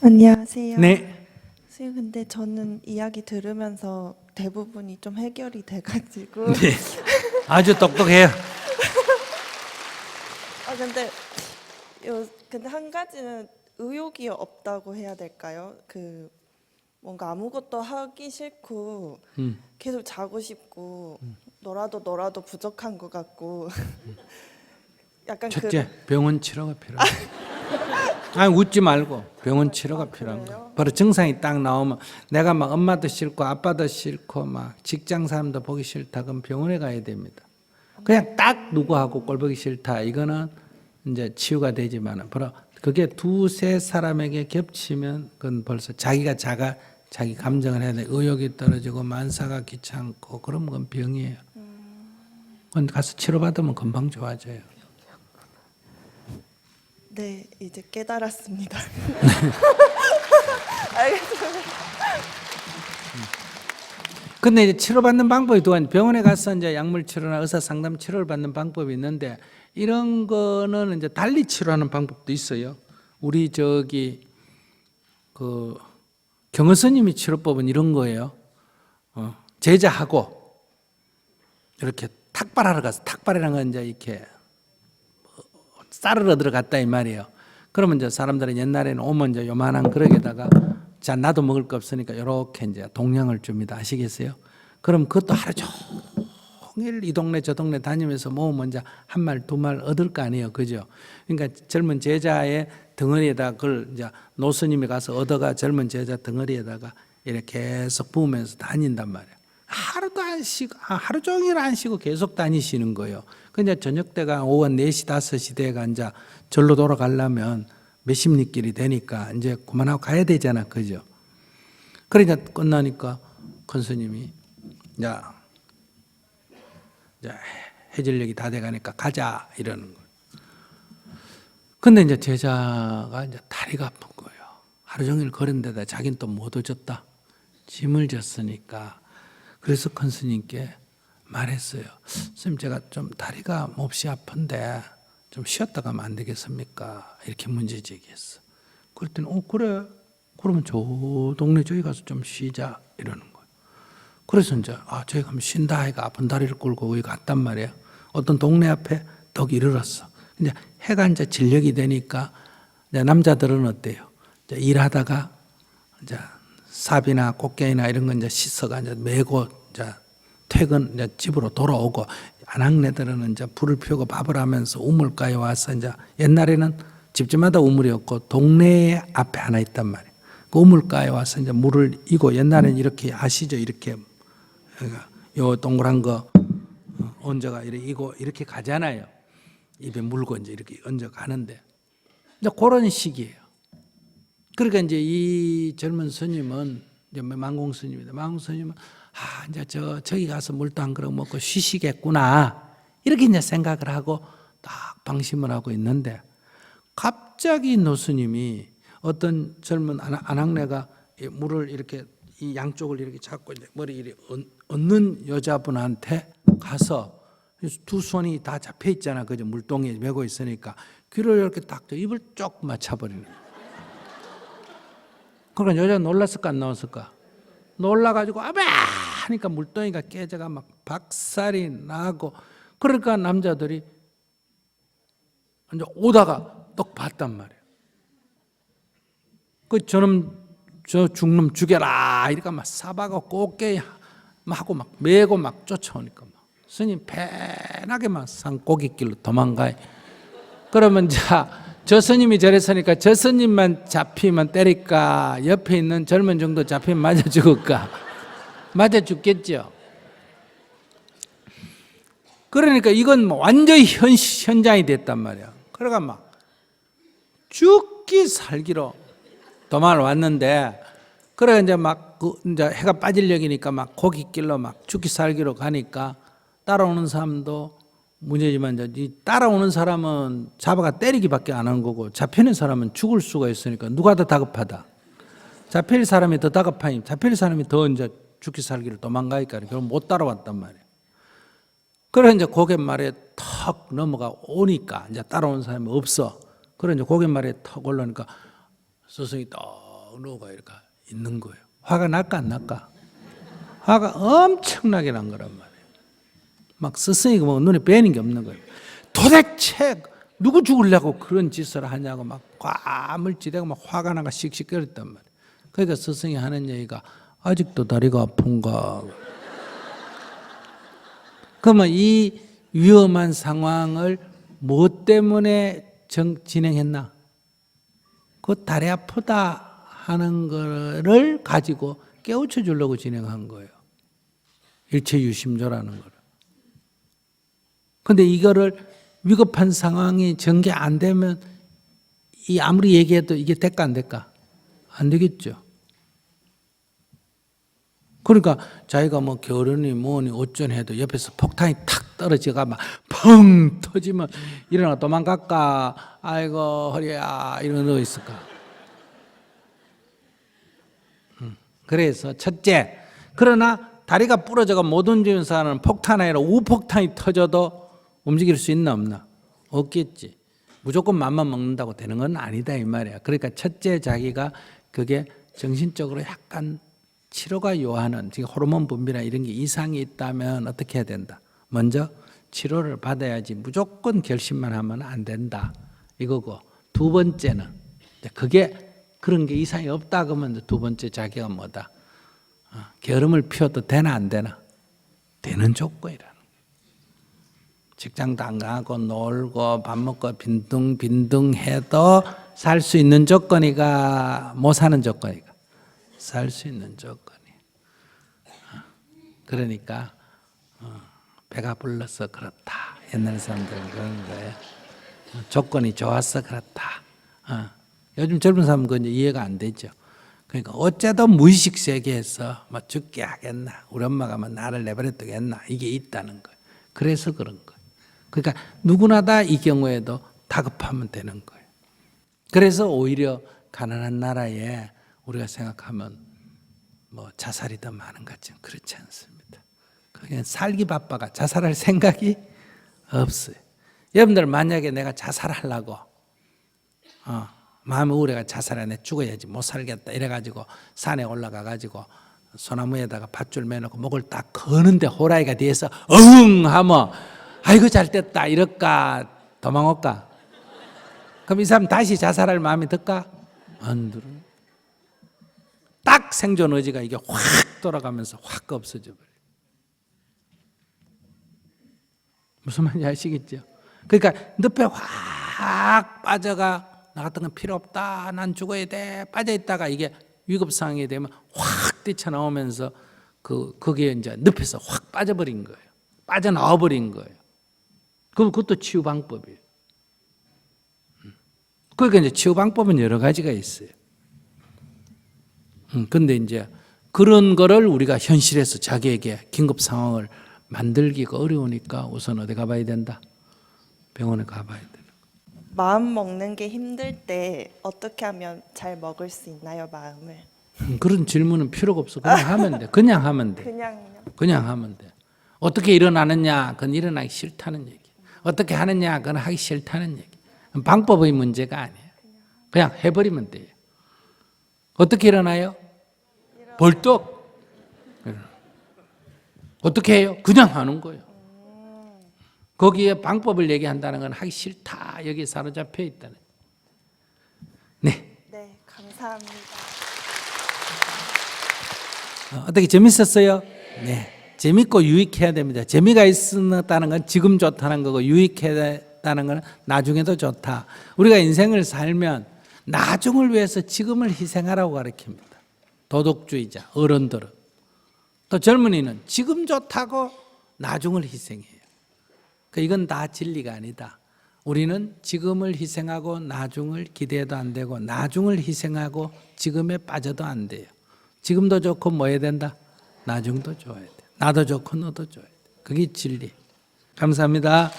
안녕하세요. 네. 선생님, 근데 저는 이야기 들으면서 대부분이 좀 해결이 돼가지고. 네. 아주 똑똑해요. 근데 한 가지는 의욕이 없다고 해야 될까요? 뭔가 아무것도 하기 싫고 계속 자고 싶고 놀아도 부족한 것 같고. 약간 첫째, 병원 치료가 필요해. 아니, 웃지 말고 병원 치료가 필요한 그래요? 거야. 바로 증상이 딱 나오면 내가 막 엄마도 싫고 아빠도 싫고 막 직장 사람도 보기 싫다 그럼 병원에 가야 됩니다. 그냥 딱 누구하고 꼴 보기 싫다 이거는 이제 치유가 되지만 바로 그게 두세 사람에게 겹치면 그건 벌써 자기 감정을 해야 돼. 의욕이 떨어지고 만사가 귀찮고 그러면 그건 병이에요. 그건 가서 치료받으면 금방 좋아져요. 네, 이제 깨달았습니다. 알겠습니다. 근데 이제 치료받는 방법이 두 가지. 병원에 가서 이제 약물 치료나 의사 상담 치료를 받는 방법이 있는데 이런 거는 이제 달리 치료하는 방법도 있어요. 우리 경허 스님이 치료법은 이런 거예요. 제자하고 이렇게 탁발하러 가서 탁발이라는 건 이제 이렇게 쌀을 얻으러 갔다 이 말이에요. 그러면 이제 사람들은 옛날에는 오면 이제 요만한 그릇에다가 자 나도 먹을 거 없으니까 이렇게 이제 동량을 줍니다. 아시겠어요? 그럼 그것도 하루 종일 이 동네 저 동네 다니면서 모으면 이제 한 말 두 말 얻을 거 아니에요, 그죠? 그러니까 젊은 제자의 덩어리에다 그걸 이제 노스님이 가서 얻어가 젊은 제자 덩어리에다가 이렇게 계속 부으면서 다닌단 말이에요. 하루도 안 쉬고 하루 종일 안 쉬고 계속 다니시는 거예요. 근데 저녁 때가 오후 4시 5시 돼가 이제 절로 돌아가려면 몇십 리길이 되니까 이제 그만하고 가야 되잖아, 그죠? 그러니까 끝나니까 큰 스님이 이제 해질녘이 다 돼가니까 가자 이러는 거예요. 근데 이제 제자가 이제 다리가 아픈 거예요. 하루 종일 걸은데다 자기는 또 못 오졌다. 짐을 졌으니까. 그래서 큰 스님께 말했어요. 스님 제가 좀 다리가 몹시 아픈데 좀 쉬었다 가면 안 되겠습니까? 이렇게 문제 제기했어. 그랬더니 그래. 그러면 저 동네 저기 가서 좀 쉬자 이러는 거예요. 그래서 이제 저기 가면 쉰다 해가 아픈 다리를 끌고 거기 갔단 말이에요. 어떤 동네 앞에 덕 이르렀어. 이제 해가 이제 진력이 되니까 이제 남자들은 어때요? 이제 일하다가 이제 삽이나 꽃게나 이런 건 이제 씻어가 이제 메고 이제 퇴근 이제 집으로 돌아오고 아낙네들은 이제 불을 피우고 밥을 하면서 우물가에 와서 이제 옛날에는 집집마다 우물이었고 동네 앞에 하나 있단 말이에요. 그 우물가에 와서 이제 물을 이고 옛날에는 이렇게 아시죠? 이렇게 요 동그란 거 얹어가 이렇게 이고 이렇게 가잖아요. 입에 물고 이제 이렇게 얹어 가는데 이제 그런 시기예요. 그러니까 이제 이 젊은 스님은 이제 망공 스님입니다. 망공 스님은 이제 저기 가서 물도 한 그릇 먹고 쉬시겠구나 이렇게 이제 생각을 하고 딱 방심을 하고 있는데 갑자기 노스님이 어떤 젊은 아낙네가 물을 이렇게 이 양쪽을 이렇게 잡고 이제 머리 이렇게 얹는 여자분한테 가서 두 손이 다 잡혀 있잖아, 그죠? 물동이에 메고 있으니까 귀를 이렇게 딱 입을 쪽 맞춰버리는 거예요. 그러니까 여자 놀랐을까 안 놀랐을까? 놀라가지고 아바 하니까 물동이가 깨져가 막 박살이 나고 그러니까 남자들이 이제 오다가 떡 봤단 말이에요. 저놈 저 죽놈 죽여라 이러니까 막 사바가 꽃게 하고 막 메고 막 쫓아오니까 막 스님 편하게 막 산고깃길로 도망가요. 그러면 저 스님이 저랬으니까 저 스님만 잡히면 때릴까 옆에 있는 젊은 정도 잡히면 맞아 죽을까? 맞아 죽겠죠. 그러니까 이건 완전히 현장이 됐단 말이야. 그러니까 막 죽기 살기로 도망을 왔는데 그래 이제 막 이제 해가 빠질녘이니까 막 고깃길로 막 죽기 살기로 가니까 따라오는 사람도 문제지만 이제 이 따라오는 사람은 잡아가 때리기밖에 안 하는 거고 잡히는 사람은 죽을 수가 있으니까 누가 더 다급하다. 잡힐 사람이 더 다급하니 잡힐 사람이 더 이제 죽기 살기를 도망가니까 결국 못 따라왔단 말이에요. 그래 이제 고갯말에 턱 넘어가 오니까 이제 따라오는 사람이 없어. 그래 이제 고갯말에 턱 올라오니까 스승이 딱 누가 이렇게 있는 거예요. 화가 날까 안 날까? 화가 엄청나게 난 거란 말이에요. 막 스승이고 뭐 눈에 뵈는 게 없는 거예요. 도대체 누구 죽으려고 그런 짓을 하냐고 막 과물지대고 막 화가 나가 씩씩거렸단 말이에요. 그러니까 스승이 하는 얘기가 아직도 다리가 아픈가? 그러면 이 위험한 상황을 뭐 때문에 진행했나? 그 다리 아프다 하는 거를 가지고 깨우쳐 주려고 진행한 거예요. 일체유심조라는 거를. 근데 이거를 위급한 상황이 전개 안 되면 이 아무리 얘기해도 이게 될까 안 될까? 안 되겠죠. 그러니까 자기가 뭐 결혼이 뭐니 어쩌해도 옆에서 폭탄이 탁 떨어지가 막 펑 터지면 일어나 도망갈까? 아이고 허리야 이러고 누워 있을까? 그래서 첫째, 그러나 다리가 부러져가 못 움직이는 사람은 폭탄 아니라 우폭탄이 터져도 움직일 수 있나 없나? 없겠지. 무조건 맘만 먹는다고 되는 건 아니다 이 말이야. 그러니까 첫째 자기가 그게 정신적으로 약간 치료가 요하는 지금 호르몬 분비나 이런 게 이상이 있다면 어떻게 해야 된다? 먼저 치료를 받아야지 무조건 결심만 하면 안 된다 이거고, 두 번째는 그게 그런 게 이상이 없다 그러면 두 번째 자기가 뭐다? 게으름을 피워도 되나 안 되나? 되는 조건이라는 거예요. 직장도 안 가고 놀고 밥 먹고 빈둥빈둥 해도 살 수 있는 조건이가 못 사는 조건이가? 살 수 있는 조건이. 그러니까 배가 불러서 그렇다. 옛날 사람들은 그런 거예요. 조건이 좋아서 그렇다. 요즘 젊은 사람은 그건 이해가 안 되죠. 그러니까 어째도 무의식 세계에서 뭐 죽게 하겠나, 우리 엄마가 뭐 나를 내버려 두겠나, 이게 있다는 거예요. 그래서 그런 거예요. 그러니까 누구나 다 이 경우에도 다급하면 되는 거예요. 그래서 오히려 가난한 나라에 우리가 생각하면 뭐 자살이 더 많은 것 같지는 그렇지 않습니다. 그냥 살기 바빠가 자살할 생각이 없어요. 여러분들 만약에 내가 자살하려고 마음의 우울해가 자살해, 내 죽어야지 못 살겠다 이래가지고 산에 올라가가지고 소나무에다가 밧줄 매놓고 목을 딱 거는데 호랑이가 뒤에서 응 하면 아이고 잘 됐다 이럴까 도망올까? 그럼 이 사람 다시 자살할 마음이 들까? 안 들어. 딱 생존 의지가 이게 확 돌아가면서 확 없어져 버려요. 무슨 말인지 아시겠죠? 그러니까 늪에 확 빠져가 나 같은 건 필요 없다, 난 죽어야 돼 빠져있다가 이게 위급 상황이 되면 확 뛰쳐나오면서 거기에 이제 늪에서 확 빠져버린 거예요. 빠져나와 버린 거예요. 그럼 그것도 치유 방법이에요. 그러니까 이제 치유 방법은 여러 가지가 있어요. 근데 이제 그런 거를 우리가 현실에서 자기에게 긴급 상황을 만들기가 어려우니까 우선 어디 가봐야 된다? 병원에 가봐야 되는 거예요. 마음 먹는 게 힘들 때 어떻게 하면 잘 먹을 수 있나요, 마음을? 그런 질문은 필요가 없어. 그냥 하면 돼. 그냥 하면 돼. 그냥요? 그냥 하면 돼. 어떻게 일어나느냐? 그건 일어나기 싫다는 얘기. 어떻게 하느냐? 그건 하기 싫다는 얘기. 방법의 문제가 아니에요. 그냥 해버리면 돼요. 어떻게 일어나요? 벌떡. 어떻게 해요? 그냥 하는 거예요. 거기에 방법을 얘기한다는 건 하기 싫다. 여기에 사로잡혀 있다는. 네. 네, 감사합니다. 어떻게 재밌었어요? 네. 재밌고 유익해야 됩니다. 재미가 있었다는 건 지금 좋다는 거고 유익했다는 건 나중에도 좋다. 우리가 인생을 살면 나중을 위해서 지금을 희생하라고 가르칩니다. 도덕주의자, 어른들은. 또 젊은이는 지금 좋다고 나중을 희생해요. 이건 다 진리가 아니다. 우리는 지금을 희생하고 나중을 기대해도 안 되고 나중을 희생하고 지금에 빠져도 안 돼요. 지금도 좋고 뭐 해야 된다? 나중도 좋아야 돼. 나도 좋고 너도 좋아야 돼. 그게 진리. 감사합니다.